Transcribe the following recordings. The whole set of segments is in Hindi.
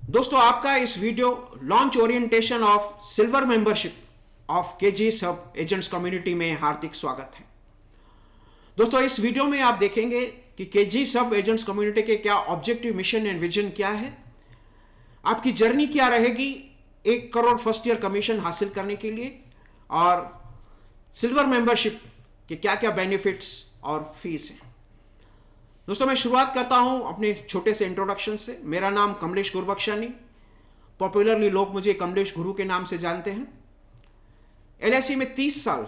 दोस्तों आपका इस video launch orientation of silver membership of KG सब एजेंट्स कम्युनिटी में हार्दिक स्वागत है। दोस्तों इस वीडियो में आप देखेंगे कि केजी सब एजेंट्स कम्युनिटी के क्या ऑब्जेक्टिव, मिशन एंड विजन क्या है, आपकी जर्नी क्या रहेगी 1 करोड़ फर्स्ट ईयर कमीशन हासिल करने के लिए, और सिल्वर मेंबरशिप के क्या क्या बेनिफिट्स और फीस हैं। दोस्तों मैं शुरुआत करता हूं अपने छोटे से इंट्रोडक्शन से। मेरा नाम कमलेश गुरबख्शानी, पॉपुलरली लोग मुझे कमलेश गुरु के नाम से जानते हैं। एलआईसी में 30 साल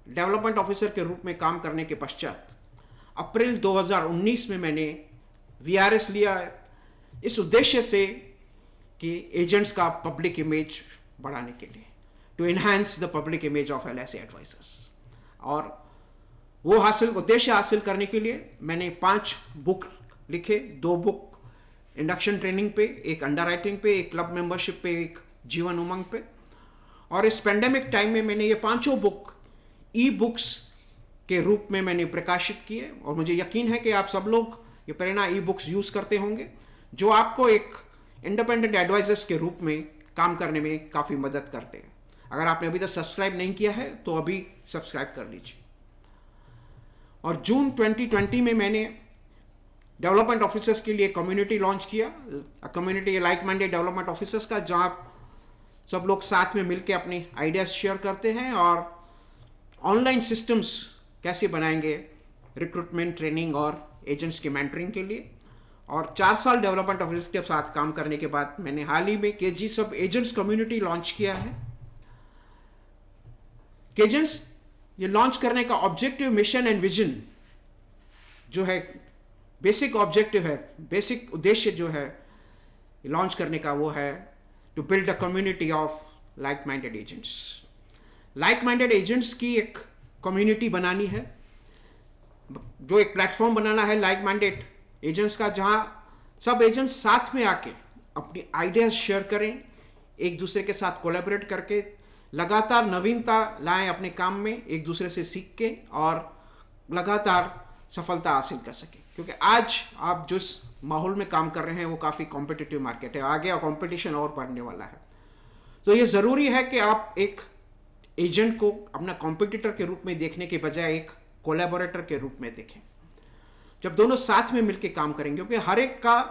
डेवलपमेंट ऑफिसर के रूप में काम करने के पश्चात अप्रैल 2019 में मैंने वीआरएस लिया, इस उद्देश्य से कि एजेंट्स का पब्लिक इमेज बढ़ाने के लिए, to enhance the public image of LIC advisors. और वो उद्देश्य हासिल करने के लिए मैंने 5 बुक लिखे, 2 बुक इंडक्शन ट्रेनिंग पे, एक अंडरराइटिंग पे, एक क्लब मेंबरशिप पे, एक जीवन उमंग पे। और इस पेंडेमिक टाइम में मैंने ये 5 बुक ई बुक्स के रूप में मैंने प्रकाशित किए, और मुझे यकीन है कि आप सब लोग ये प्रेरणा ई बुक्स यूज करते होंगे, जो आपको एक इंडिपेंडेंट एडवाइजर्स के रूप में काम करने में काफ़ी मदद करते हैं। अगर आपने अभी तक सब्सक्राइब नहीं किया है तो अभी सब्सक्राइब कर लीजिए। और जून 2020 में मैंने डेवलपमेंट ऑफिसर्स के लिए कम्युनिटी लॉन्च किया, community like minded development officers का, जहां सब लोग साथ में मिलकर अपने आइडियाज शेयर करते हैं और ऑनलाइन सिस्टम्स कैसे बनाएंगे रिक्रूटमेंट, ट्रेनिंग और एजेंट्स के मेंटरिंग के लिए। और 4 साल डेवलपमेंट ऑफिसर्स के साथ काम करने के बाद मैंने हाल ही में केजी सब एजेंट्स कम्युनिटी लॉन्च किया है। केजेंट्स ये लॉन्च करने का ऑब्जेक्टिव, मिशन एंड विजन जो है, बेसिक ऑब्जेक्टिव है, बेसिक उद्देश्य जो है लॉन्च करने का, वो है to build a community of like minded agents. Like minded agents की एक कम्युनिटी बनानी है, जो एक प्लेटफॉर्म बनाना है लाइक माइंडेड एजेंट्स का, जहां सब एजेंट्स साथ में आके अपनी आइडियाज शेयर करें, एक दूसरे के साथ कोलैबोरेट करके लगातार नवीनता लाएं अपने काम में, एक दूसरे से सीख के और लगातार सफलता हासिल कर सकें। क्योंकि आज आप जिस माहौल में काम कर रहे हैं वो काफ़ी कॉम्पिटिटिव मार्केट है, आगे कंपटीशन और बढ़ने वाला है। तो ये ज़रूरी है कि आप एक एजेंट को अपना कॉम्पिटिटर के रूप में देखने के बजाय एक कोलैबोरेटर के रूप में देखें। जब दोनों साथ में मिलकर काम करेंगे, क्योंकि हर एक का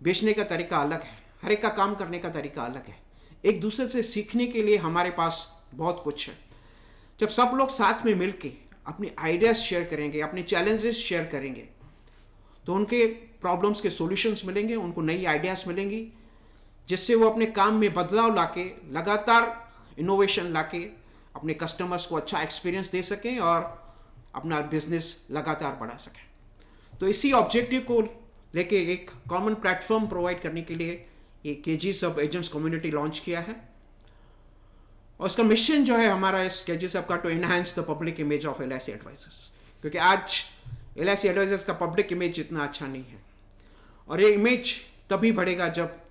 बेचने का तरीका अलग है, हर एक का काम करने का तरीका अलग है, एक दूसरे से सीखने के लिए हमारे पास बहुत कुछ है। जब सब लोग साथ में मिलके अपनी आइडियाज शेयर करेंगे, अपने चैलेंजेस शेयर करेंगे, तो उनके प्रॉब्लम्स के सॉल्यूशंस मिलेंगे, उनको नई आइडियाज मिलेंगी, जिससे वो अपने काम में बदलाव लाके, लगातार इनोवेशन लाके अपने कस्टमर्स को अच्छा एक्सपीरियंस दे सकें और अपना बिजनेस लगातार बढ़ा सकें। तो इसी ऑब्जेक्टिव को लेके एक कॉमन प्लेटफॉर्म प्रोवाइड करने के लिए ये केजी सब एजेंट्स कम्युनिटी लॉन्च किया है। और उसका मिशन जो है हमारा इस केजी सब का, to enhance the public image of LIC advisors. क्योंकि आज एलआईसी एडवाइजर्स का पब्लिक इमेज इतना अच्छा नहीं है, और ये इमेज तभी बढ़ेगा जब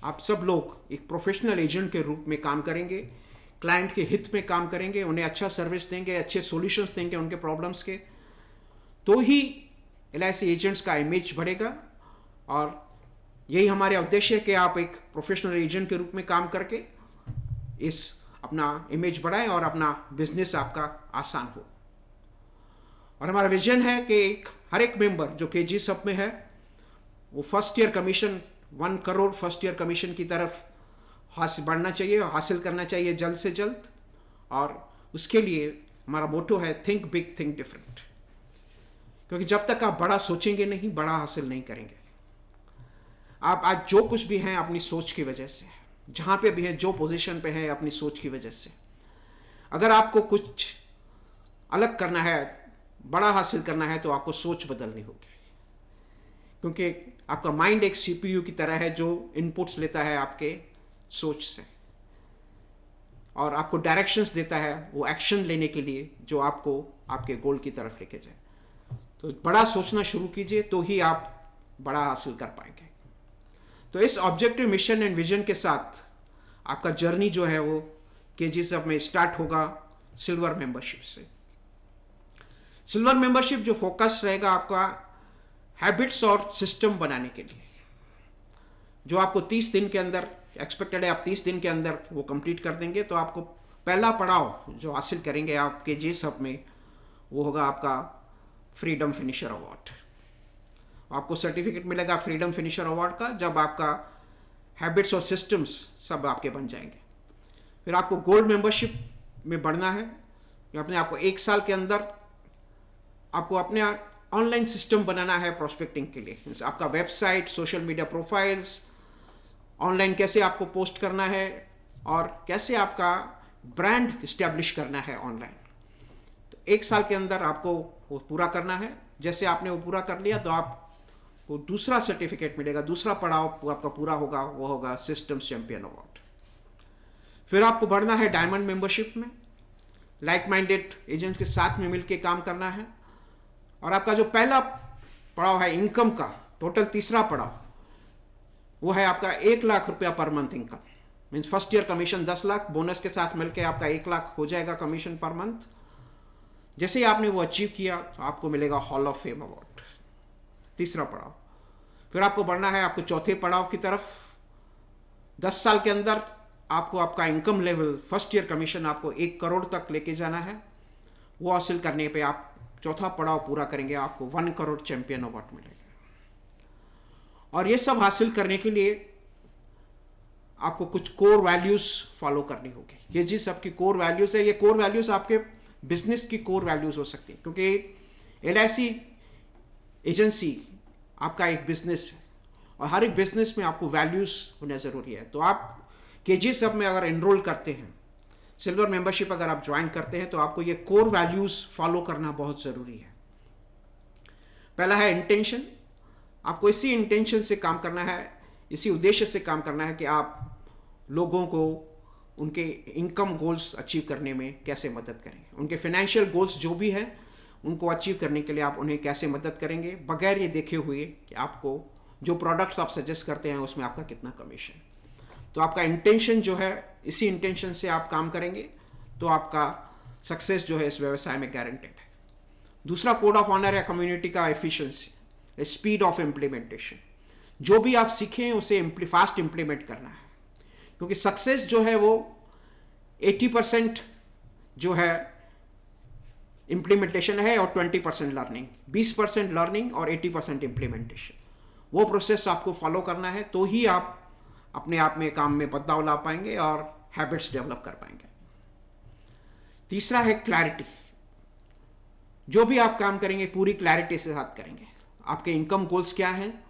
आप सब लोग एक प्रोफेशनल एजेंट के रूप में काम करेंगे, क्लाइंट के हित में काम करेंगे, उन्हें अच्छा सर्विस देंगे, अच्छे सॉल्यूशंस देंगे उनके प्रॉब्लम्स के, तो ही एलआईसी एजेंट्स का इमेज बढ़ेगा। और यही हमारे उद्देश्य है कि आप एक प्रोफेशनल एजेंट के रूप में काम करके इस अपना इमेज बढ़ाएं और अपना बिजनेस आपका आसान हो। और हमारा विजन है कि हर एक मेंबर जो केजी सब में है वो first year commission, 1 crore first year commission की तरफ बढ़ना चाहिए और हासिल करना चाहिए जल्द से जल्द। और उसके लिए हमारा मोटो है थिंक बिग, थिंक डिफरेंट। क्योंकि जब तक आप बड़ा सोचेंगे नहीं, बड़ा हासिल नहीं करेंगे। आप आज जो कुछ भी हैं अपनी सोच की वजह से, जहां पे भी है, जो पोजीशन पे है, अपनी सोच की वजह से। अगर आपको कुछ अलग करना है, बड़ा हासिल करना है, तो आपको सोच बदलनी होगी। क्योंकि आपका माइंड एक सीपीयू की तरह है जो इनपुट्स लेता है आपके सोच से और आपको डायरेक्शंस देता है वो एक्शन लेने के लिए जो आपको आपके गोल की तरफ लेके जाए। तो बड़ा सोचना शुरू कीजिए, तो ही आप बड़ा हासिल कर पाएंगे। तो इस ऑब्जेक्टिव, मिशन एंड विजन के साथ आपका जर्नी जो है वो केजी सब में स्टार्ट होगा सिल्वर मेंबरशिप से। सिल्वर मेंबरशिप जो फोकस रहेगा आपका हैबिट्स और सिस्टम बनाने के लिए। जो आपको 30 दिन के अंदर एक्सपेक्टेड है, आप 30 दिन के अंदर वो कंप्लीट कर देंगे तो आपको पहला पड़ाव जो हासिल करेंगे आपके GShub में वो होगा आपका फ्रीडम फिनिशर अवार्ड। आपको सर्टिफिकेट मिलेगा फ्रीडम फिनिशर अवार्ड का जब आपका हैबिट्स और सिस्टम्स सब आपके बन जाएंगे। फिर आपको गोल्ड मेंबरशिप में बढ़ना है। अपने आपको 1 साल के अंदर आपको अपने ऑनलाइन सिस्टम बनाना है प्रोस्पेक्टिंग के लिए। आपका website, social media profiles, online कैसे आपको पोस्ट करना है और कैसे आपका ब्रांड इस्टेब्लिश करना है ऑनलाइन। तो 1 साल के अंदर आपको वो पूरा करना है। जैसे आपने वो पूरा कर लिया तो आपको दूसरा सर्टिफिकेट मिलेगा, दूसरा पड़ाव आपका पूरा होगा, वो होगा सिस्टम्स चैंपियन अवार्ड। फिर आपको बढ़ना है डायमंड मेंबरशिप में, लाइक माइंडेड एजेंट्स के साथ में मिलकर काम करना है। और आपका जो पहला पड़ाव है इनकम का, टोटल तीसरा पड़ाव वो है आपका 1 लाख रुपया per month income. Means first year commission 10 lakh, bonus के साथ मिलकर आपका 1 लाख हो जाएगा कमीशन पर मंथ। जैसे ही आपने वो अचीव किया तो आपको मिलेगा हॉल ऑफ फेम अवार्ड, तीसरा पड़ाव। फिर आपको बढ़ना है आपको चौथे पड़ाव की तरफ। 10 साल के अंदर आपको आपका income level, first year commission आपको 1 करोड़ तक लेके जाना है। वो हासिल करने पे आप चौथा पड़ाव पूरा करेंगे, आपको 1 करोड़ चैंपियन अवार्ड मिलेगा। और ये सब हासिल करने के लिए आपको कुछ कोर वैल्यूज फॉलो करनी होगी। ये जी सबकी कोर वैल्यूज है। ये कोर वैल्यूज आपके बिजनेस की कोर वैल्यूज हो सकती है, क्योंकि LIC एजेंसी आपका एक बिजनेस है और हर एक बिजनेस में आपको वैल्यूज होना जरूरी है। तो आप GShub में अगर एनरोल करते हैं, सिल्वर मेंबरशिप अगर आप ज्वाइन करते हैं, तो आपको ये कोर वैल्यूज फॉलो करना बहुत जरूरी है। पहला है इंटेंशन। आपको इसी इंटेंशन से काम करना है, इसी उद्देश्य से काम करना है कि आप लोगों को उनके इनकम गोल्स अचीव करने में कैसे मदद करेंगे। उनके फाइनेंशियल गोल्स जो भी हैं उनको अचीव करने के लिए आप उन्हें कैसे मदद करेंगे, बगैर ये देखे हुए कि आपको जो प्रोडक्ट्स आप सजेस्ट करते हैं उसमें आपका कितना कमीशन। तो आपका इंटेंशन जो है, इसी इंटेंशन से आप काम करेंगे तो आपका सक्सेस जो है इस व्यवसाय में गारंटेड है। दूसरा कोड ऑफ ऑनर है कम्युनिटी का एफिशिएंसी, स्पीड ऑफ इम्प्लीमेंटेशन। जो भी आप सीखें उसे फास्ट इम्प्लीमेंट करना है, क्योंकि सक्सेस जो है वो 80% जो है इम्प्लीमेंटेशन है और 20% लर्निंग, 20% लर्निंग और 80% इम्प्लीमेंटेशन। वो प्रोसेस आपको फॉलो करना है तो ही आप अपने आप में काम में बदलाव ला पाएंगे और हैबिट्स डेवलप कर पाएंगे। तीसरा है क्लैरिटी। जो भी आप काम करेंगे पूरी क्लैरिटी से साथ करेंगे। आपके इनकम गोल्स क्या हैं,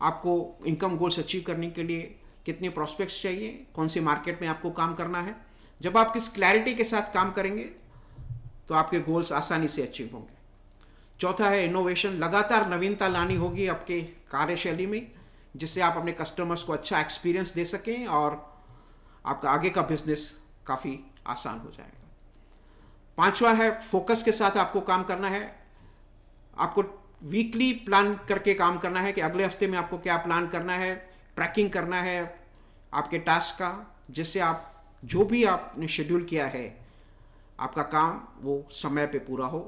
आपको इनकम गोल्स अचीव करने के लिए कितने प्रॉस्पेक्ट्स चाहिए, कौन सी मार्केट में आपको काम करना है। जब आप किस क्लैरिटी के साथ काम करेंगे तो आपके गोल्स आसानी से अचीव होंगे। चौथा है इनोवेशन। लगातार नवीनता लानी होगी आपके कार्यशैली में, जिससे आप अपने कस्टमर्स को अच्छा एक्सपीरियंस दे सकें और आपका आगे का बिजनेस काफ़ी आसान हो जाएगा। पांचवा है फोकस के साथ आपको काम करना है। आपको वीकली प्लान करके काम करना है कि अगले हफ्ते में आपको क्या प्लान करना है, ट्रैकिंग करना है आपके टास्क का, जिससे आप जो भी आपने शेड्यूल किया है आपका काम वो समय पे पूरा हो।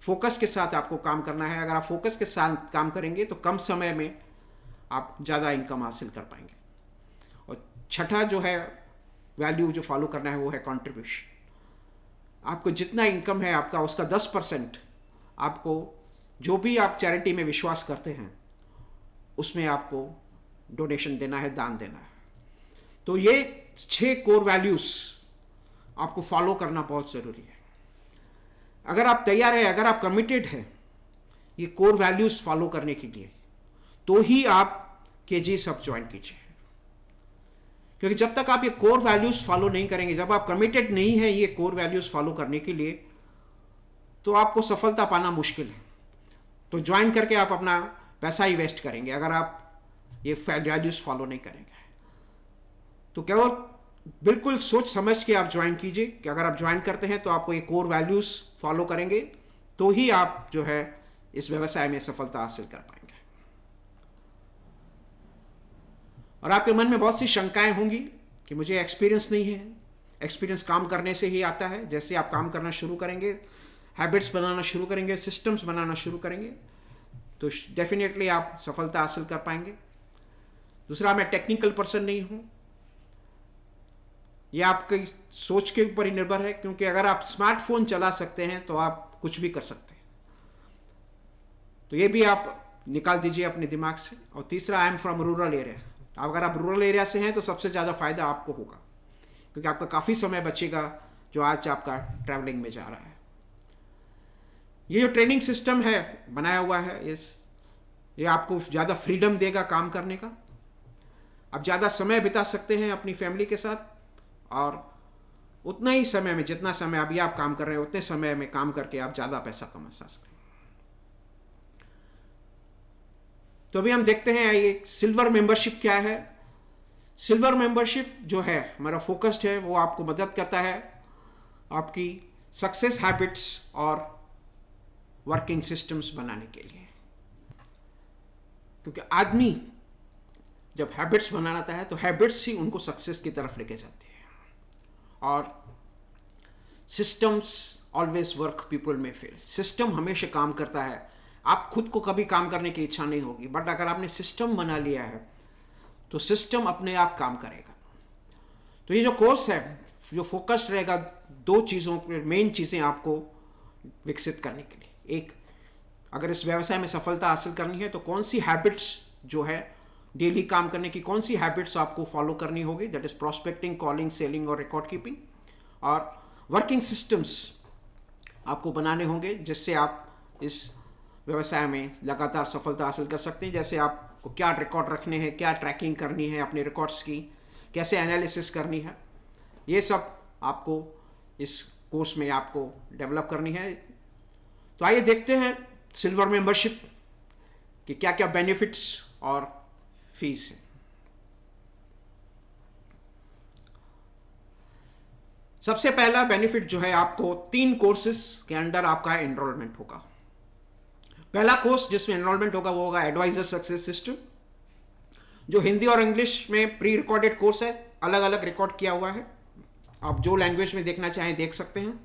फोकस के साथ आपको काम करना है। अगर आप फोकस के साथ काम करेंगे तो कम समय में आप ज़्यादा इनकम हासिल कर पाएंगे। और छठा जो है वैल्यू जो फॉलो करना है वो है कंट्रीब्यूशन। आपको जितना इनकम है आपका उसका 10% आपको जो भी आप चैरिटी में विश्वास करते हैं उसमें आपको डोनेशन देना है, दान देना है। तो ये 6 कोर वैल्यूज आपको फॉलो करना बहुत ज़रूरी है। अगर आप तैयार हैं, अगर आप कमिटेड हैं ये कोर वैल्यूज फॉलो करने के लिए, तो ही आप GShub ज्वाइन कीजिए। क्योंकि जब तक आप ये कोर वैल्यूज फॉलो नहीं करेंगे, जब आप कमिटेड नहीं है ये कोर वैल्यूज फॉलो करने के लिए, तो आपको सफलता पाना मुश्किल है। तो ज्वाइन करके आप अपना पैसा ही वेस्ट करेंगे अगर आप ये वैल्यूज फॉलो नहीं करेंगे। तो केवल बिल्कुल सोच समझ के आप ज्वाइन कीजिए कि अगर आप ज्वाइन करते हैं तो आपको ये कोर वैल्यूज फॉलो करेंगे तो ही आप जो है इस व्यवसाय में सफलता हासिल कर पाएंगे। और आपके मन में बहुत सी शंकाएं होंगी कि मुझे एक्सपीरियंस नहीं है। एक्सपीरियंस काम करने से ही आता है। जैसे आप काम करना शुरू करेंगे, हैबिट्स बनाना शुरू करेंगे, सिस्टम्स बनाना शुरू करेंगे, तो डेफिनेटली आप सफलता हासिल कर पाएंगे। दूसरा, मैं टेक्निकल पर्सन नहीं हूं। यह आपकी सोच के ऊपर ही निर्भर है, क्योंकि अगर आप स्मार्टफोन चला सकते हैं तो आप कुछ भी कर सकते हैं। तो ये भी आप निकाल दीजिए अपने दिमाग से। और तीसरा, I am from rural area. अगर आप रूरल एरिया से हैं तो सबसे ज़्यादा फायदा आपको होगा, क्योंकि आपका काफ़ी समय बचेगा जो आज आपका ट्रैवलिंग में जा रहा है। ये जो ट्रेनिंग सिस्टम है बनाया हुआ है, ये आपको ज़्यादा फ्रीडम देगा काम करने का। आप ज़्यादा समय बिता सकते हैं अपनी फैमिली के साथ, और उतना ही समय में, जितना समय अभी आप काम कर रहे हैं, उतने समय में काम करके आप ज़्यादा पैसा कमा सकते हैं। तो अभी हम देखते हैं ये सिल्वर मेंबरशिप क्या है। सिल्वर मेंबरशिप जो है हमारा फोकस्ड है, वो आपको मदद करता है आपकी सक्सेस हैबिट्स और वर्किंग सिस्टम्स बनाने के लिए। क्योंकि आदमी जब हैबिट्स बनाता है तो हैबिट्स ही उनको सक्सेस की तरफ लेके जाते हैं। और सिस्टम्स ऑलवेज वर्क, पीपल में फेल। सिस्टम हमेशा काम करता है। आप खुद को कभी काम करने की इच्छा नहीं होगी, बट अगर आपने सिस्टम बना लिया है तो सिस्टम अपने आप काम करेगा। तो ये जो कोर्स है जो फोकस रहेगा दो चीज़ों पर, मेन चीज़ें आपको विकसित करने के लिए। एक, अगर इस व्यवसाय में सफलता हासिल करनी है तो कौन सी हैबिट्स जो है डेली काम करने की, कौन सी हैबिट्स आपको फॉलो करनी होगी, that is prospecting, calling, selling और रिकॉर्ड कीपिंग। और वर्किंग सिस्टम्स आपको बनाने होंगे जिससे आप इस व्यवसाय में लगातार सफलता हासिल कर सकते हैं। जैसे आपको क्या रिकॉर्ड रखने हैं, क्या ट्रैकिंग करनी है अपने रिकॉर्ड्स की, कैसे एनालिसिस करनी है, ये सब आपको इस कोर्स में आपको डेवलप करनी है। तो आइए देखते हैं सिल्वर मेंबरशिप के क्या क्या बेनिफिट्स और फीस है। सबसे पहला बेनिफिट जो है, आपको 3 कोर्सेस के अंडर आपका एनरोलमेंट होगा। पहला कोर्स जिसमें एनरोलमेंट होगा वो होगा एडवाइजर सक्सेस सिस्टम, जो हिंदी और इंग्लिश में प्री रिकॉर्डेड कोर्स है, अलग अलग रिकॉर्ड किया हुआ है। आप जो लैंग्वेज में देखना चाहें देख सकते हैं।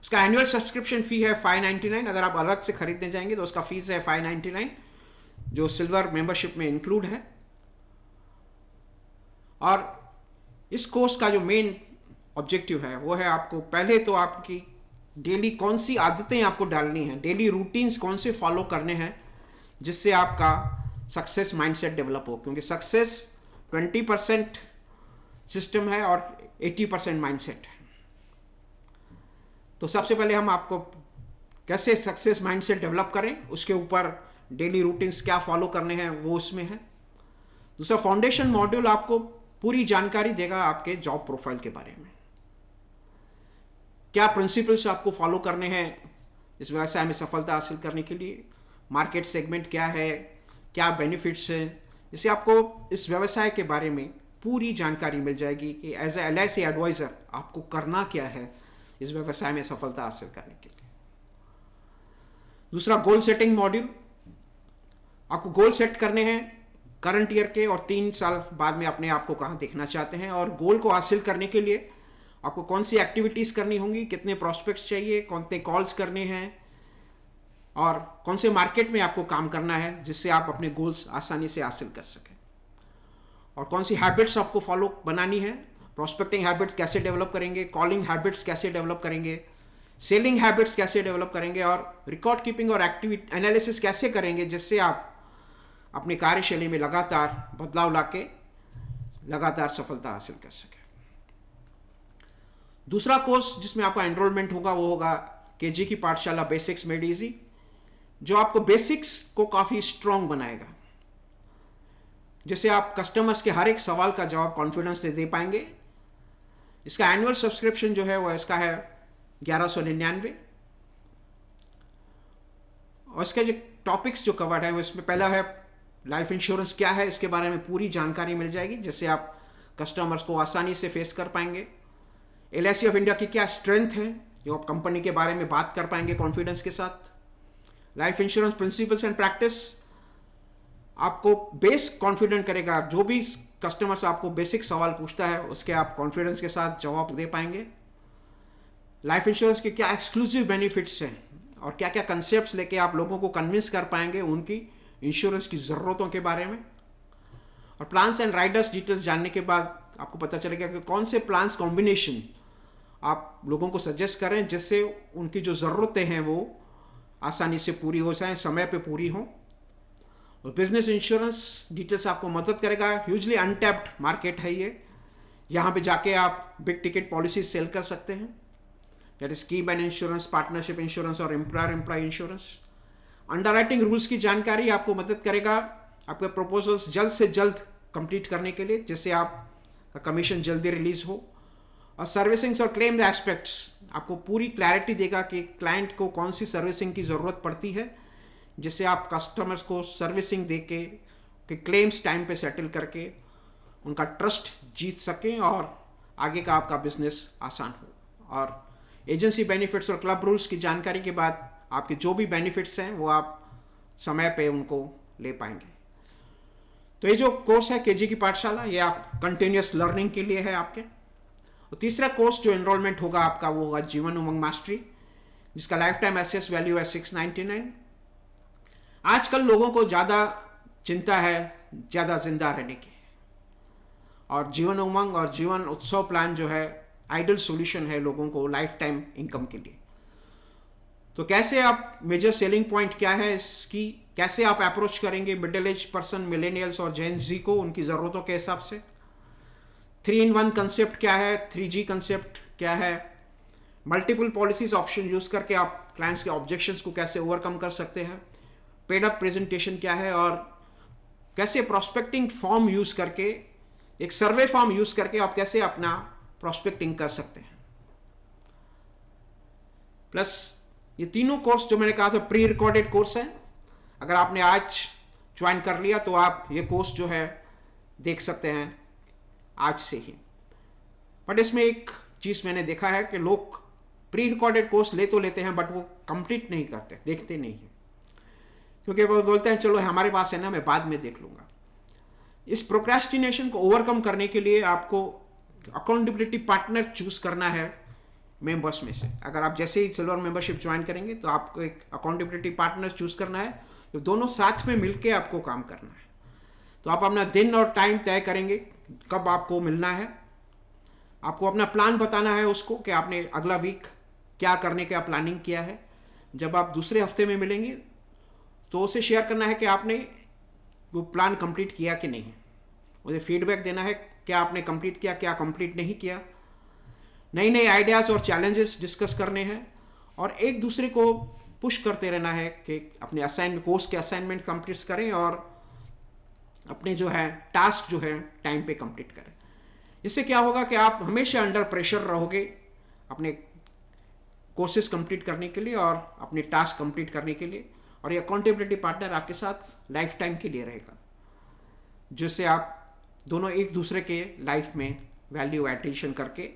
उसका एनुअल सब्सक्रिप्शन फी है 599। अगर आप अलग से खरीदने जाएंगे तो उसका फीस है 599, जो सिल्वर मेंबरशिप में इंक्लूड है। और इस कोर्स का जो मेन ऑब्जेक्टिव है वो है, आपको पहले तो आपकी डेली कौन सी आदतें आपको डालनी है, डेली रूटीन्स कौन से फॉलो करने हैं जिससे आपका सक्सेस माइंडसेट डेवलप हो। क्योंकि सक्सेस 20% सिस्टम है और 80% माइंडसेट है। तो सबसे पहले हम आपको कैसे सक्सेस माइंडसेट डेवलप करें, उसके ऊपर डेली रूटीन्स क्या फॉलो करने हैं वो उसमें है। दूसरा, फाउंडेशन मॉड्यूल आपको पूरी जानकारी देगा आपके जॉब प्रोफाइल के बारे में, क्या प्रिंसिपल्स आपको फॉलो करने हैं इस व्यवसाय में सफलता हासिल करने के लिए, मार्केट सेगमेंट क्या है, क्या बेनिफिट्स हैं, जिससे आपको इस व्यवसाय के बारे में पूरी जानकारी मिल जाएगी कि एज ए LIC एडवाइजर आपको करना क्या है इस व्यवसाय में सफलता हासिल करने के लिए। दूसरा, गोल सेटिंग मॉड्यूल। आपको गोल सेट करने हैं करंट ईयर के और 3 साल बाद में अपने आप को कहाँ देखना चाहते हैं, और गोल को हासिल करने के लिए आपको कौन सी एक्टिविटीज़ करनी होंगी, कितने प्रोस्पेक्ट्स चाहिए, कौन से कॉल्स करने हैं, और कौन से मार्केट में आपको काम करना है जिससे आप अपने गोल्स आसानी से हासिल कर सकें, और कौन सी हैबिट्स आपको फॉलो बनानी है। प्रोस्पेक्टिंग हैबिट्स कैसे डेवलप करेंगे, कॉलिंग हैबिट्स कैसे डेवलप करेंगे, सेलिंग हैबिट्स कैसे डेवलप करेंगे, और रिकॉर्ड कीपिंग और एक्टिविटी एनालिसिस कैसे करेंगे जिससे आप अपनी कार्यशैली में लगातार बदलाव लाके लगातार सफलता हासिल कर सकें। दूसरा कोर्स जिसमें आपका एनरोलमेंट होगा वो होगा KG की पाठशाला बेसिक्स मेड इजी, जो आपको बेसिक्स को काफ़ी स्ट्रॉन्ग बनाएगा, जिससे आप कस्टमर्स के हर एक सवाल का जवाब कॉन्फिडेंस से दे पाएंगे। इसका एनुअल सब्सक्रिप्शन जो है वो इसका है 1199, और इसके जो टॉपिक्स जो कवर्ड है वो इसमें पहला है लाइफ इंश्योरेंस क्या है, इसके बारे में पूरी जानकारी मिल जाएगी जिससे आप कस्टमर्स को आसानी से फेस कर पाएंगे। LIC ऑफ इंडिया की क्या स्ट्रेंथ है जो आप कंपनी के बारे में बात कर पाएंगे कॉन्फिडेंस के साथ। Life insurance principles and practice आपको बेस कॉन्फिडेंट करेगा, जो भी कस्टमर से आपको बेसिक सवाल पूछता है उसके आप कॉन्फिडेंस के साथ जवाब दे पाएंगे। लाइफ इंश्योरेंस के क्या एक्सक्लूसिव बेनिफिट्स हैं और क्या क्या कंसेप्ट्स लेके आप लोगों को कन्विंस कर पाएंगे उनकी इंश्योरेंस की ज़रूरतों के बारे में। और प्लान्स एंड राइडर्स डिटेल्स जानने के बाद आपको पता चलेगा कि कौन से प्लान्स कॉम्बिनेशन आप लोगों को सजेस्ट करें जिससे उनकी जो ज़रूरतें हैं वो आसानी से पूरी हो जाएं, समय पे पूरी हों। और बिजनेस इंश्योरेंस डिटेल्स आपको मदद करेगा। ह्यूजली अनटैप्ड मार्केट है ये, यहाँ पे जाके आप बिग टिकट पॉलिसी सेल कर सकते हैं, that is scheme and insurance, partnership insurance और एम्प्लॉय इंश्योरेंस। अंडरराइटिंग रूल्स की जानकारी आपको मदद करेगा आपके प्रपोजल्स जल्द से जल्द कंप्लीट करने के लिए, जिससे आपका कमीशन जल्दी रिलीज हो। और सर्विसिंग और क्लेम एस्पेक्ट्स आपको पूरी क्लैरिटी देगा कि क्लाइंट को कौन सी सर्विसिंग की ज़रूरत पड़ती है, जिससे आप कस्टमर्स को सर्विसिंग दे के क्लेम्स टाइम पे सेटल करके उनका ट्रस्ट जीत सकें और आगे का आपका बिजनेस आसान हो। और एजेंसी बेनिफिट्स और क्लब रूल्स की जानकारी के बाद आपके जो भी बेनिफिट्स हैं वो आप समय पे उनको ले पाएंगे। तो ये जो कोर्स है केजी की पाठशाला, ये आप कंटिन्यूस लर्निंग के लिए है आपके। और तीसरा कोर्स जो एनरोलमेंट होगा आपका वो होगा जीवन उमंग मास्टरी, जिसका लाइफ टाइम एसेस वैल्यू है 699। आजकल लोगों को ज़्यादा चिंता है ज़्यादा जिंदा रहने की, और जीवन उमंग और जीवन उत्सव प्लान जो है आइडियल सॉल्यूशन है लोगों को लाइफ टाइम इनकम के लिए। तो कैसे आप, मेजर सेलिंग पॉइंट क्या है इसकी, कैसे आप अप्रोच करेंगे मिडिल एज पर्सन, मिलेनियल्स और जेन जी को उनकी ज़रूरतों के हिसाब से। 3-in-1 कंसेप्ट क्या है, 3G कंसेप्ट क्या है, मल्टीपल पॉलिसीज ऑप्शन यूज़ करके आप क्लाइंट्स के ऑब्जेक्शंस को कैसे ओवरकम कर सकते हैं, पेड अप प्रेजेंटेशन क्या है, और कैसे प्रोस्पेक्टिंग फॉर्म यूज़ करके, एक सर्वे फॉर्म यूज़ करके आप कैसे अपना प्रोस्पेक्टिंग कर सकते हैं। प्लस ये तीनों कोर्स जो मैंने कहा था प्री रिकॉर्डेड कोर्स है। अगर आपने आज ज्वाइन कर लिया तो आप ये कोर्स जो है देख सकते हैं आज से ही। बट इसमें एक चीज़ मैंने देखा है कि लोग प्री रिकॉर्डेड कोर्स ले तो लेते हैं बट वो कंप्लीट नहीं करते, देखते नहीं हैं, क्योंकि वो बोलते हैं चलो हमारे पास है ना, मैं बाद में देख लूँगा। इस प्रोक्रेस्टिनेशन को ओवरकम करने के लिए आपको अकाउंटेबिलिटी पार्टनर चूज करना है मेंबर्स में से। अगर आप जैसे ही सिल्वर मेंबरशिप ज्वाइन करेंगे तो आपको एक अकाउंटेबिलिटी पार्टनर चूज करना है, तो दोनों साथ में मिलके आपको काम करना है। तो आप अपना दिन और टाइम तय करेंगे कब आपको मिलना है, आपको अपना प्लान बताना है उसको कि आपने अगला वीक क्या करने का प्लानिंग किया है। जब आप दूसरे हफ्ते में मिलेंगे तो उसे शेयर करना है कि आपने वो प्लान कंप्लीट किया कि नहीं, मुझे फीडबैक देना है क्या आपने कंप्लीट किया, क्या कंप्लीट नहीं किया। नई नई आइडियाज़ और चैलेंजेस डिस्कस करने हैं और एक दूसरे को पुश करते रहना है कि अपने कोर्स के असाइनमेंट कंप्लीट करें और अपने जो है टास्क जो है टाइम पे कंप्लीट करें। इससे क्या होगा कि आप हमेशा अंडर प्रेशर रहोगे अपने कोर्सेज कंप्लीट करने के लिए और अपने टास्क कंप्लीट करने के लिए, और ये अकाउंटेबिलिटी पार्टनर आपके साथ लाइफ टाइम के लिए रहेगा, जिससे आप दोनों एक दूसरे के लाइफ में वैल्यू एडिशन करके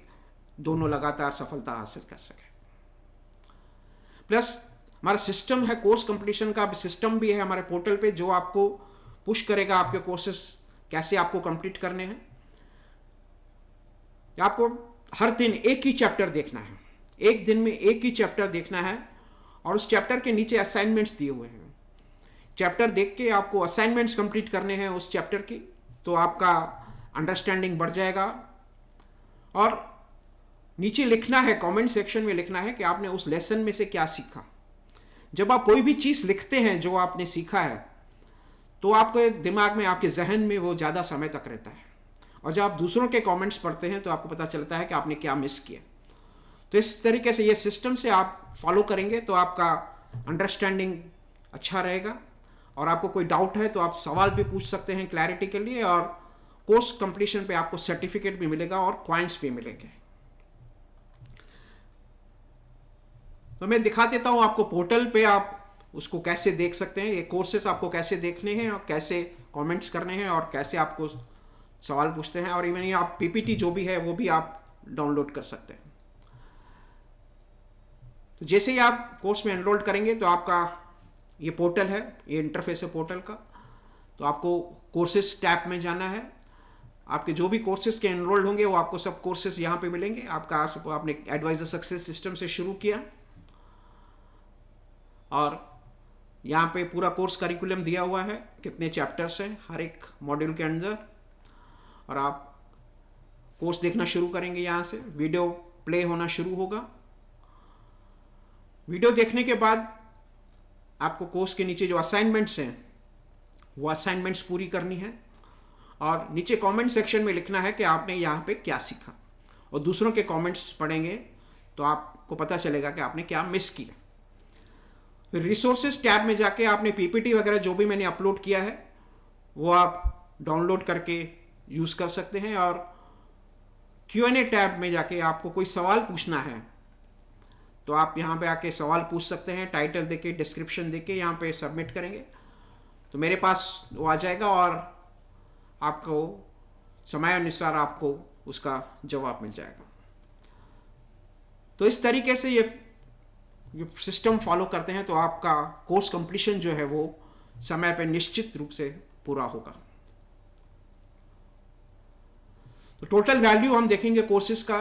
दोनों लगातार सफलता हासिल कर सकें। प्लस हमारा सिस्टम है, कोर्स कंप्लीशन का सिस्टम भी है हमारे पोर्टल पे, जो आपको पुश करेगा आपके कोर्सेस कैसे आपको कंप्लीट करने हैं। आपको हर दिन एक ही चैप्टर देखना है, एक दिन में एक ही चैप्टर देखना है, और उस चैप्टर के नीचे असाइनमेंट्स दिए हुए हैं। चैप्टर देख के आपको असाइनमेंट्स कंप्लीट करने हैं उस चैप्टर की, तो आपका अंडरस्टैंडिंग बढ़ जाएगा। और नीचे लिखना है, कमेंट सेक्शन में लिखना है कि आपने उस लेसन में से क्या सीखा। जब आप कोई भी चीज़ लिखते हैं जो आपने सीखा है, तो आपके दिमाग में, आपके जहन में वो ज़्यादा समय तक रहता है, और जब आप दूसरों के कमेंट्स पढ़ते हैं तो आपको पता चलता है कि आपने क्या मिस किया। तो इस तरीके से ये सिस्टम से आप फॉलो करेंगे तो आपका अंडरस्टैंडिंग अच्छा रहेगा, और आपको कोई डाउट है तो आप सवाल भी पूछ सकते हैं क्लैरिटी के लिए, और कोर्स कंप्लीशन पे आपको सर्टिफिकेट भी मिलेगा और कॉइन्स भी मिलेंगे। तो मैं दिखा देता हूँ आपको पोर्टल पे आप उसको कैसे देख सकते हैं, ये कोर्सेस आपको कैसे देखने हैं और कैसे कमेंट्स करने हैं और कैसे आपको सवाल पूछते हैं, और इवन ये आप पीपीटी जो भी है वो भी आप डाउनलोड कर सकते हैं। तो जैसे ही आप कोर्स में एनरोल करेंगे तो आपका ये पोर्टल है, ये इंटरफेस है पोर्टल का, तो आपको कोर्सेज टैब में जाना है। आपके जो भी कोर्सेज के एनरोल्ड होंगे वो आपको सब कोर्सेज यहाँ पे मिलेंगे। आपने एडवाइजर सक्सेस सिस्टम से शुरू किया, और यहाँ पे पूरा कोर्स करिकुलम दिया हुआ है, कितने चैप्टर्स हैं हर एक मॉड्यूल के अंदर, और आप कोर्स देखना शुरू करेंगे। यहाँ से वीडियो प्ले होना शुरू होगा। वीडियो देखने के बाद आपको कोर्स के नीचे जो असाइनमेंट्स हैं वो असाइनमेंट्स पूरी करनी है और नीचे कमेंट सेक्शन में लिखना है कि आपने यहाँ पे क्या सीखा, और दूसरों के कमेंट्स पढ़ेंगे तो आपको पता चलेगा कि आपने क्या मिस किया। फिर रिसोर्सेज टैब में जाके आपने पीपीटी वगैरह जो भी मैंने अपलोड किया है वो आप डाउनलोड करके यूज़ कर सकते हैं। और Q&A टैब में जाके आपको कोई सवाल पूछना है तो आप यहाँ पे आके सवाल पूछ सकते हैं, टाइटल देके डिस्क्रिप्शन देके यहाँ पे सबमिट करेंगे तो मेरे पास वो आ जाएगा और आपको समय अनुसार आपको उसका जवाब मिल जाएगा। तो इस तरीके से ये सिस्टम फॉलो करते हैं तो आपका कोर्स कंप्लीशन जो है वो समय पे निश्चित रूप से पूरा होगा। तो टोटल वैल्यू हम देखेंगे कोर्सेज का।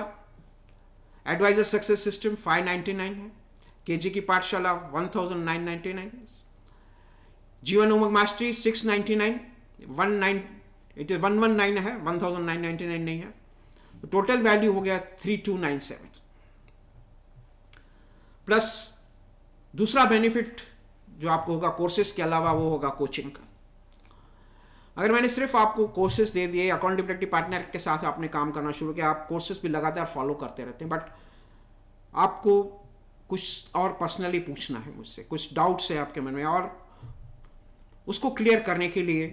एडवाइजर सक्सेस सिस्टम 599 है, केजी की पाठशाला 1999, जीवन उमंग मास्टरी 699, 119 है, 1999 नहीं है। तो टोटल वैल्यू हो गया 3297 प्लस दूसरा बेनिफिट जो आपको होगा कोर्सेज के अलावा वो होगा कोचिंग का। अगर मैंने सिर्फ आपको कोर्सेज दे दिए, अकाउंटेबिलिटी पार्टनर के साथ आपने काम करना शुरू किया, आप कोर्सेज भी लगातार फॉलो करते रहते हैं, बट आपको कुछ और पर्सनली पूछना है मुझसे, कुछ डाउट्स है आपके मन में और उसको क्लियर करने के लिए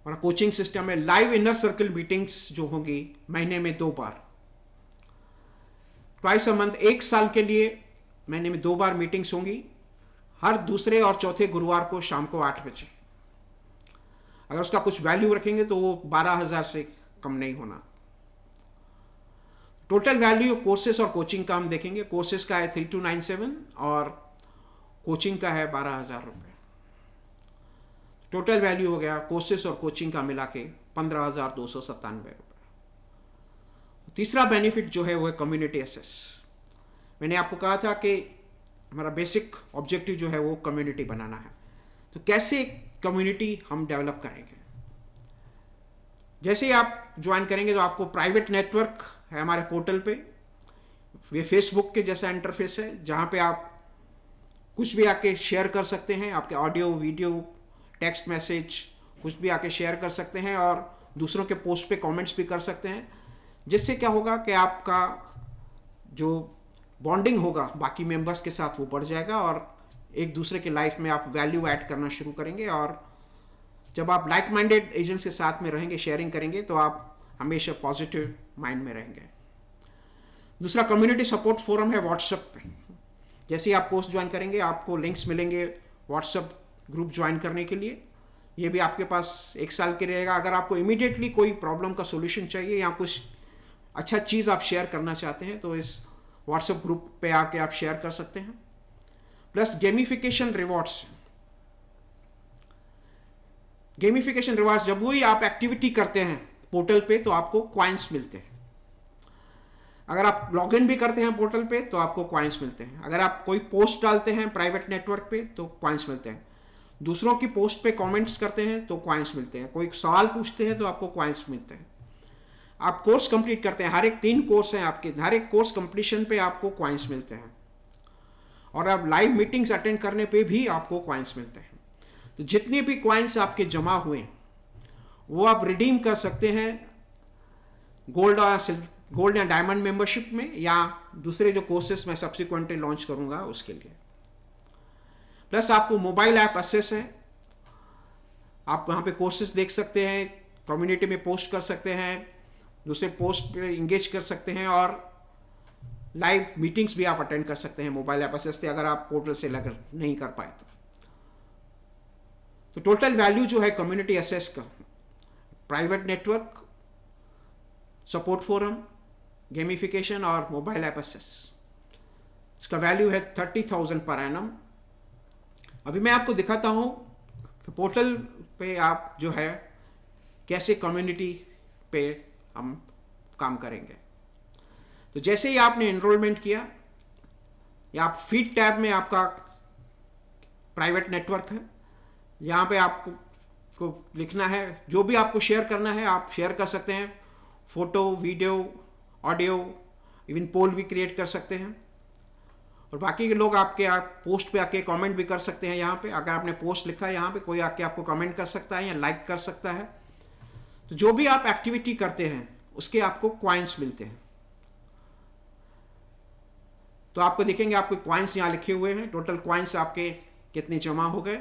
हमारा कोचिंग सिस्टम में लाइव इनर सर्कल मीटिंग्स जो होंगी महीने में 2 बार, ट्वाइस अ मंथ, 1 साल के लिए महीने में 2 बार मीटिंग्स होंगी, हर दूसरे और चौथे गुरुवार को शाम को 8 बजे। अगर उसका कुछ वैल्यू रखेंगे तो वो 12,000 से कम नहीं होना। टोटल वैल्यू कोर्सेस और कोचिंग का हम देखेंगे। कोर्सेस का है 3297 और कोचिंग का है 12,000 रुपये। टोटल वैल्यू हो गया कोर्सेस और कोचिंग का मिला के 15,297 रुपये। तीसरा बेनिफिट जो है वो है कम्युनिटी एक्सेस। मैंने आपको कहा था कि हमारा बेसिक ऑब्जेक्टिव जो है वो कम्युनिटी बनाना है। तो कैसे कम्युनिटी हम डेवलप करेंगे? जैसे ही आप ज्वाइन करेंगे तो आपको प्राइवेट नेटवर्क है हमारे पोर्टल पे, ये फेसबुक के जैसा इंटरफेस है जहाँ पे आप कुछ भी आके शेयर कर सकते हैं, आपके ऑडियो, वीडियो, टेक्स्ट मैसेज कुछ भी आके शेयर कर सकते हैं और दूसरों के पोस्ट पे कमेंट्स भी कर सकते हैं, जिससे क्या होगा कि आपका जो बॉन्डिंग होगा बाकी मेंबर्स के साथ वो बढ़ जाएगा और एक दूसरे के लाइफ में आप वैल्यू ऐड करना शुरू करेंगे। और जब आप लाइक माइंडेड एजेंट्स के साथ में रहेंगे, शेयरिंग करेंगे, तो आप हमेशा पॉजिटिव माइंड में रहेंगे। दूसरा कम्युनिटी सपोर्ट फोरम है व्हाट्सएप पे। जैसे ही आप कोर्स ज्वाइन करेंगे आपको लिंक्स मिलेंगे व्हाट्सएप ग्रुप ज्वाइन करने के लिए। ये भी आपके पास 1 साल के रहेगा। अगर आपको इमीडिएटली कोई प्रॉब्लम का सोल्यूशन चाहिए या कुछ अच्छा चीज़ आप शेयर करना चाहते हैं तो इस व्हाट्सएप ग्रुप पे आके आप शेयर कर सकते हैं। Plus gamification rewards. Gamification rewards जब भी आप एक्टिविटी करते हैं पोर्टल पे तो आपको कॉइन्स मिलते हैं। अगर आप लॉगिन भी करते हैं पोर्टल पे तो आपको कॉइन्स मिलते हैं। अगर आप कोई पोस्ट डालते हैं प्राइवेट नेटवर्क पे तो कॉइन्स मिलते हैं। दूसरों की पोस्ट पे कमेंट्स करते हैं तो कॉइन्स मिलते हैं। कोई सवाल पूछते हैं तो आपको कॉइन्स मिलते हैं। आप कोर्स कंप्लीट करते हैं, हर एक 3 कोर्स हैं आपके, हर एक कोर्स कंप्लीशन पे आपको कॉइन्स मिलते हैं। और अब लाइव मीटिंग्स अटेंड करने पे भी आपको कॉइन्स मिलते हैं। तो जितने भी कॉइन्स आपके जमा हुए वो आप रिडीम कर सकते हैं गोल्ड या डायमंड मेंबरशिप में या दूसरे जो कोर्सेस मैं सब्सिक्वेंटली लॉन्च करूंगा उसके लिए। प्लस आपको मोबाइल ऐप एक्सेस है, आप वहाँ पे कोर्सेज देख सकते हैं, कम्युनिटी में पोस्ट कर सकते हैं, दूसरे पोस्ट पे इंगेज कर सकते हैं और लाइव मीटिंग्स भी आप अटेंड कर सकते हैं मोबाइल ऐप एक्सेस से, अगर आप पोर्टल से लग नहीं कर पाए तो टोटल वैल्यू जो है कम्युनिटी एक्सेस का, private network, support forum, gamification और मोबाइल ऐप एक्सेस, इसका वैल्यू है 30,000 पर एनम। अभी मैं आपको दिखाता हूँ कि पोर्टल पे आप जो है कैसे कम्युनिटी पे हम काम करेंगे। तो जैसे ही आपने एनरोलमेंट किया या आप फीड टैब में आपका प्राइवेट नेटवर्क है, यहाँ पे आपको को लिखना है, जो भी आपको शेयर करना है आप शेयर कर सकते हैं, फोटो, वीडियो, ऑडियो, इवन पोल भी क्रिएट कर सकते हैं। और बाकी के लोग आपके पोस्ट पे आके कमेंट भी कर सकते हैं। यहाँ पे अगर आपने पोस्ट लिखा है यहाँ पे कोई आके आपको कमेंट कर सकता है या लाइक कर सकता है। तो जो भी आप एक्टिविटी करते हैं उसके आपको कॉइन्स मिलते हैं। तो आपको देखेंगे आपके कॉइन्स यहाँ लिखे हुए हैं, टोटल कॉइन्स आपके कितने जमा हो गए।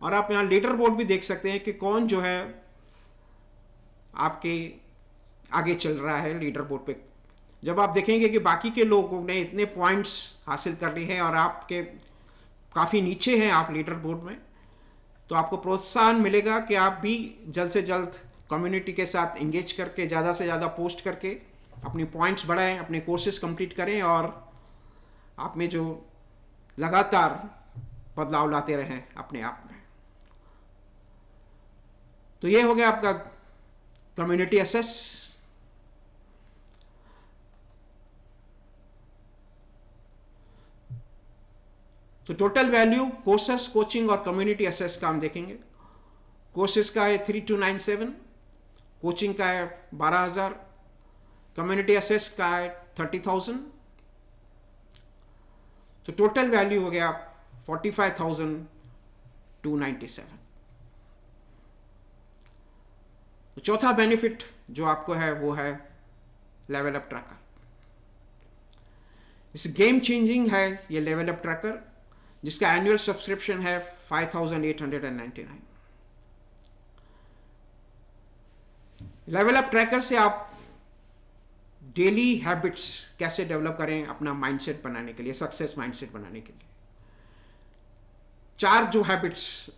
और आप यहाँ लीडर बोर्ड भी देख सकते हैं कि कौन जो है आपके आगे चल रहा है लीडर बोर्ड पे। जब आप देखेंगे कि बाकी के लोगों ने इतने पॉइंट्स हासिल कर लिए हैं और आपके काफ़ी नीचे हैं आप लीडर बोर्ड में, तो आपको प्रोत्साहन मिलेगा कि आप भी जल्द से जल्द कम्युनिटी के साथ इंगेज करके ज़्यादा से ज़्यादा पोस्ट करके अपनी पॉइंट्स बढ़ाएं, अपने कोर्सेज कंप्लीट करें और आप में जो लगातार बदलाव लाते रहें अपने आप में। तो ये हो गया आपका कम्युनिटी एसेस। तो टोटल वैल्यू कोर्सेस, कोचिंग और कम्युनिटी एसेस का हम देखेंगे। कोर्सेज का है 3297, कोचिंग का है 12,000, कम्युनिटी एसेस का है 30,000। तो टोटल वैल्यू हो गया 45,297। तो चौथा बेनिफिट जो आपको है वो है लेवल अप ट्रैकर। इस गेम चेंजिंग है ये लेवल अप ट्रैकर, जिसका एनुअल सब्सक्रिप्शन है 5,899। लेवल अप ट्रैकर से आप डेली हैबिट्स कैसे डेवलप करें अपना माइंडसेट बनाने के लिए, सक्सेस माइंडसेट बनाने के लिए। 4 जो हैबिट्स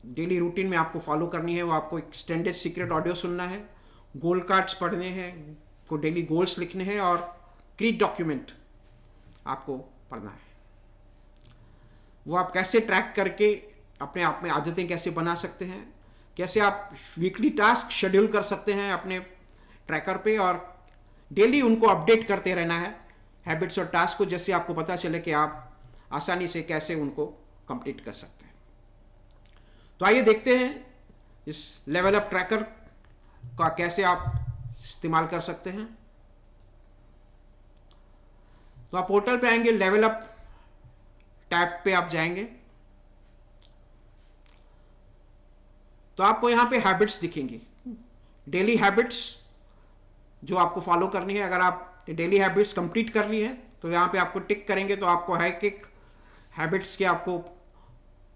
डेली रूटीन में आपको फॉलो करनी है वो आपको एक्सटेंडेड सीक्रेट ऑडियो सुनना है, गोल कार्ड्स पढ़ने हैं, को डेली गोल्स लिखने हैं और क्रीड डॉक्यूमेंट आपको पढ़ना है। वो आप कैसे ट्रैक करके अपने आप में आदतें कैसे बना सकते हैं, कैसे आप वीकली टास्क शेड्यूल कर सकते हैं अपने ट्रैकर पे और डेली उनको अपडेट करते रहना है हैबिट्स और टास्क को, जैसे आपको पता चले कि आप आसानी से कैसे उनको कंप्लीट कर सकते हैं। तो आइए देखते हैं इस लेवल अप ट्रैकर का कैसे आप इस्तेमाल कर सकते हैं। तो आप पोर्टल पे आएंगे, लेवल अप टैब पे आप जाएंगे तो आपको यहां पे हैबिट्स दिखेंगी, डेली हैबिट्स जो आपको फॉलो करनी है। अगर आप डेली हैबिट्स कंप्लीट कर ली है तो यहां पे आपको टिक करेंगे तो आपको है कि हैबिट्स के आपको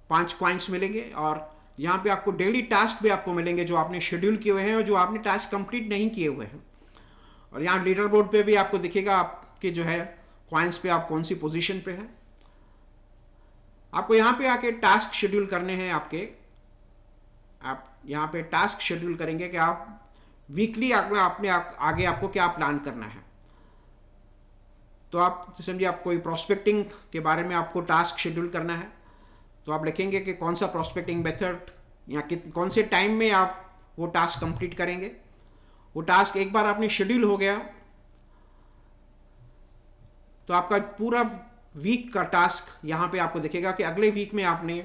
5 कॉइन्स मिलेंगे और यहाँ पे आपको डेली टास्क भी आपको मिलेंगे जो आपने शेड्यूल किए हुए हैं और जो आपने टास्क कंप्लीट नहीं किए हुए हैं। और यहाँ लीडर बोर्ड पे भी आपको दिखेगा आपके जो है कॉइन्स पे आप कौन सी पोजीशन पे हैं। आपको यहाँ पे आके टास्क शेड्यूल करने हैं आपके। आप यहाँ पे टास्क शेड्यूल करेंगे कि आप वीकली अपने आगे आपको क्या प्लान करना है। तो आप समझिए आप कोई प्रोस्पेक्टिंग के बारे में आपको टास्क शेड्यूल करना है तो आप लिखेंगे कि कौन सा प्रोस्पेक्टिंग मेथड या कौन से टाइम में आप वो टास्क कंप्लीट करेंगे। वो टास्क एक बार आपने शेड्यूल हो गया तो आपका पूरा वीक का टास्क यहाँ पे आपको दिखेगा कि अगले वीक में आपने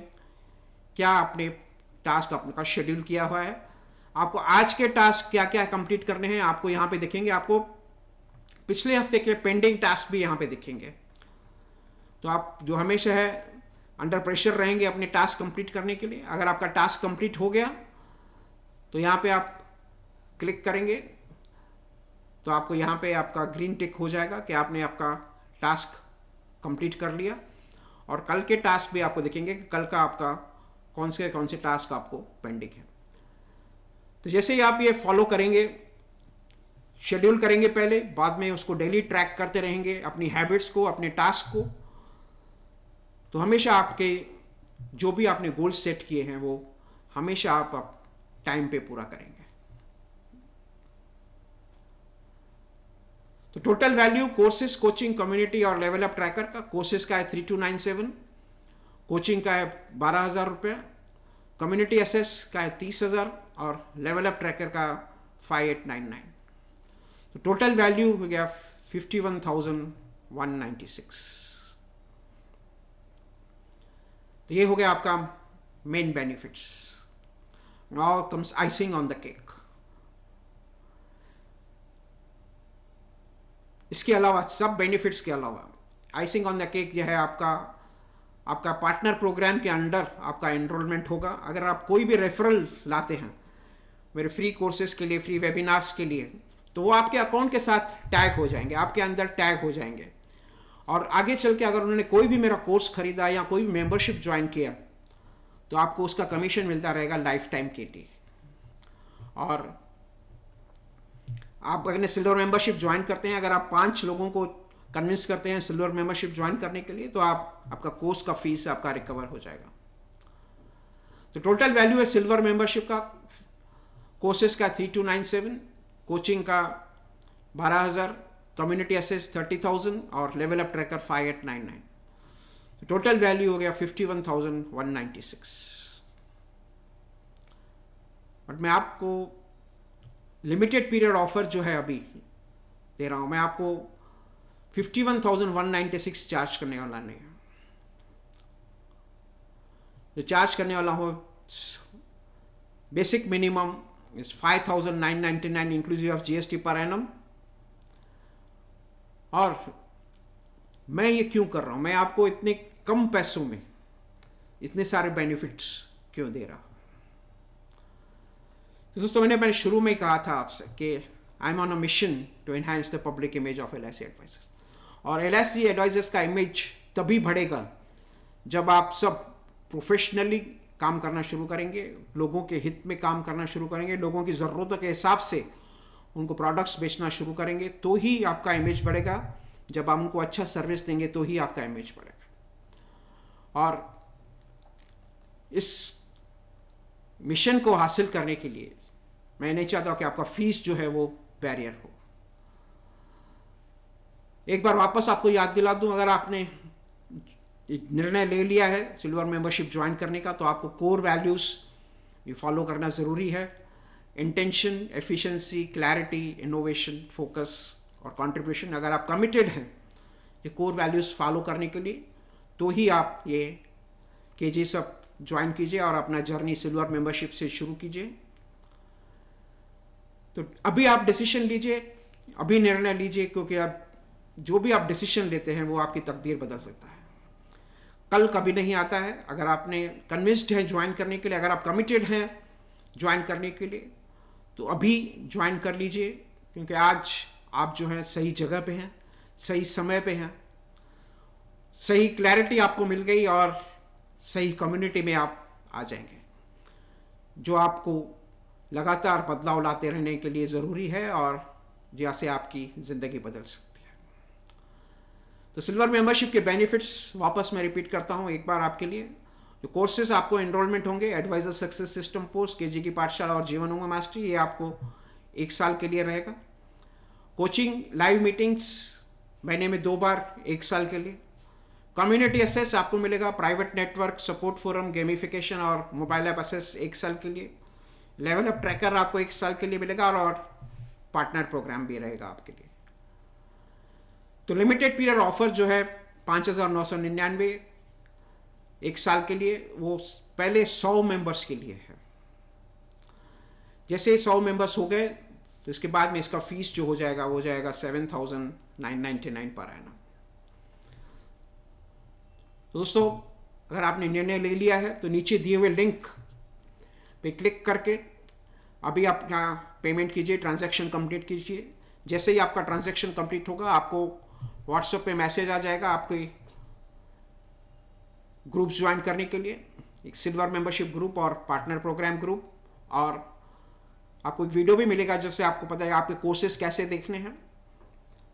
क्या अपने टास्क आपका शेड्यूल किया हुआ है। आपको आज के टास्क क्या क्या कंप्लीट करने हैं आपको यहाँ पे दिखेंगे। आपको पिछले हफ्ते के पेंडिंग टास्क भी यहाँ पे दिखेंगे। तो आप जो हमेशा है अंडर प्रेशर रहेंगे अपने टास्क कंप्लीट करने के लिए। अगर आपका टास्क कंप्लीट हो गया तो यहाँ पे आप क्लिक करेंगे तो आपको यहाँ पे आपका ग्रीन टिक हो जाएगा कि आपने आपका टास्क कंप्लीट कर लिया। और कल के टास्क भी आपको दिखेंगे कि कल का आपका कौन से टास्क आपको पेंडिंग है। तो जैसे ही आप ये फॉलो करेंगे, शेड्यूल करेंगे पहले, बाद में उसको डेली ट्रैक करते रहेंगे अपनी हैबिट्स को, अपने टास्क को, तो हमेशा आपके जो भी आपने गोल सेट किए हैं वो हमेशा आप टाइम पे पूरा करेंगे। तो total value courses, coaching, community और लेवल अप ट्रैकर का, कोर्सेज का है 3297, कोचिंग का है 12,000 रुपये, कम्युनिटी एसेस का है 30,000 और लेवल अप ट्रैकर का 5899। तो टोटल वैल्यू हो गया 51,196। तो ये हो गया आपका main benefits. Now comes icing on the cake. इसके अलावा, सब बेनिफिट्स के अलावा, आइसिंग ऑन द केक यह है आपका पार्टनर प्रोग्राम के अंडर आपका एनरोलमेंट होगा। अगर आप कोई भी रेफरल लाते हैं मेरे फ्री कोर्सेज के लिए, फ्री वेबिनार्स के लिए, तो वो आपके अकाउंट के साथ टैग हो जाएंगे, आपके अंदर टैग हो जाएंगे। और आगे चल के अगर उन्होंने कोई भी मेरा कोर्स खरीदा या कोई भी मेंबरशिप ज्वाइन किया तो आपको उसका कमीशन मिलता रहेगा लाइफ टाइम के लिए। और आप अगर सिल्वर मेंबरशिप ज्वाइन करते हैं, अगर आप 5 लोगों को कन्विंस करते हैं सिल्वर मेंबरशिप ज्वाइन करने के लिए, तो आपका कोर्स का फीस आपका रिकवर हो जाएगा। तो टोटल वैल्यू है सिल्वर मेंबरशिप का, कोर्सेज का 3297, कोचिंग का 12,000, कम्युनिटी एसेस 30,000 और लेवल अप ट्रैकर 5899। तो टोटल वैल्यू हो गया 51,196। बट मैं आपको लिमिटेड पीरियड ऑफर जो है अभी दे रहा हूं, मैं आपको 51,196 चार्ज करने वाला नहीं है। जो चार्ज करने वाला हो, basic minimum is 5,999 inclusive of GST per annum. और मैं ये क्यों कर रहा हूं, मैं आपको इतने कम पैसों में इतने सारे बेनिफिट्स क्यों दे रहा हूं? तो दोस्तों, मैंने शुरू में ही कहा था आपसे कि I am on a mission to enhance the public image of LIC advisors. और LIC एडवाइजर्स का इमेज तभी बढ़ेगा जब आप सब प्रोफेशनली काम करना शुरू करेंगे, लोगों के हित में काम करना शुरू करेंगे, लोगों की ज़रूरतों के हिसाब से उनको प्रोडक्ट्स बेचना शुरू करेंगे, तो ही आपका इमेज बढ़ेगा। जब आप उनको अच्छा सर्विस देंगे तो ही आपका इमेज बढ़ेगा। और इस मिशन को हासिल करने के लिए मैं नहीं चाहता कि आपका फीस जो है वो बैरियर हो। एक बार वापस आपको याद दिला दूं, अगर आपने निर्णय ले लिया है सिल्वर मेंबरशिप ज्वाइन करने का, तो आपको कोर वैल्यूज ये फॉलो करना ज़रूरी है। Intention, efficiency, clarity, innovation, focus और कंट्रीब्यूशन। अगर आप कमिटेड हैं ये कोर वैल्यूज फॉलो करने के लिए, तो ही आप ये KG सब ज्वाइन कीजिए और अपना जर्नी सिल्वर मेंबरशिप से शुरू कीजिए। तो अभी आप डिसीजन लीजिए, अभी निर्णय लीजिए, क्योंकि अब जो भी आप डिसीजन लेते हैं वो आपकी तकदीर बदल सकता है। कल कभी नहीं आता है। अगर आपने कन्विंस्ड है ज्वाइन करने के लिए, अगर आप कमिटेड हैं ज्वाइन करने के लिए, तो अभी ज्वाइन कर लीजिए, क्योंकि आज आप जो हैं सही जगह पे हैं, सही समय पे हैं, सही क्लैरिटी आपको मिल गई और सही कम्युनिटी में आप आ जाएंगे, जो आपको लगातार बदलाव लाते रहने के लिए ज़रूरी है और जैसे आपकी ज़िंदगी बदल सकती है। तो सिल्वर मेंबरशिप के बेनिफिट्स वापस मैं रिपीट करता हूँ एक बार आपके लिए। जो कोर्सेज आपको एनरोलमेंट होंगे, advisor success system course, KG की पाठशाला और जीवन होगा मास्टरी, ये आपको 1 साल के लिए रहेगा। कोचिंग, लाइव मीटिंग्स महीने में 2 बार 1 साल के लिए। कम्युनिटी एसेस आपको मिलेगा, private network, support forum, gamification और मोबाइल ऐप एसेस 1 साल के लिए। लेवल अप ट्रैकर आपको 1 साल के लिए मिलेगा और पार्टनर प्रोग्राम भी रहेगा आपके लिए। तो लिमिटेड पीरियड ऑफर जो है 5,999 1 साल के लिए, वो पहले 100 मेंबर्स के लिए है। जैसे 100 मेंबर्स हो गए तो इसके बाद में इसका फीस जो हो जाएगा वो जाएगा 7,999 पर एनम। दोस्तों, अगर आपने निर्णय ले लिया है तो नीचे दिए हुए लिंक पे क्लिक करके अभी आप यहाँ पेमेंट कीजिए, ट्रांजैक्शन कंप्लीट कीजिए। जैसे ही आपका ट्रांजैक्शन कंप्लीट होगा आपको व्हाट्सएप पे मैसेज आ जाएगा आपके ग्रुप ज्वाइन करने के लिए, एक सिल्वर मेंबरशिप ग्रुप और पार्टनर प्रोग्राम ग्रुप। और आपको एक वीडियो भी मिलेगा जिससे आपको पता है आपके कोर्सेज कैसे देखने हैं।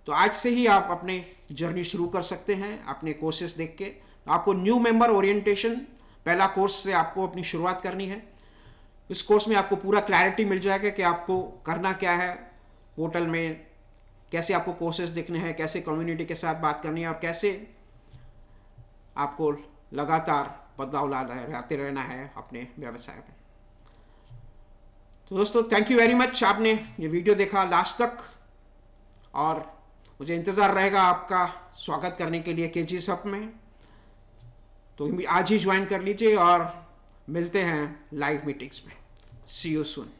तो आज से ही आप अपने जर्नी शुरू कर सकते हैं अपने कोर्सेज देख के। तो आपको न्यू मेंबर ओरिएंटेशन पहला कोर्स से आपको अपनी शुरुआत करनी है। इस कोर्स में आपको पूरा क्लैरिटी मिल जाएगा कि आपको करना क्या है पोर्टल में, कैसे आपको कोर्सेज देखने हैं, कैसे कम्युनिटी के साथ बात करनी है और कैसे आपको लगातार बदलाव लाते रहना है अपने व्यवसाय में। तो दोस्तों, थैंक यू वेरी मच, आपने ये वीडियो देखा लास्ट तक और मुझे इंतज़ार रहेगा आपका स्वागत करने के लिए KG सब में। तो आज ही ज्वाइन कर लीजिए और मिलते हैं लाइव मीटिंग्स में। See you soon.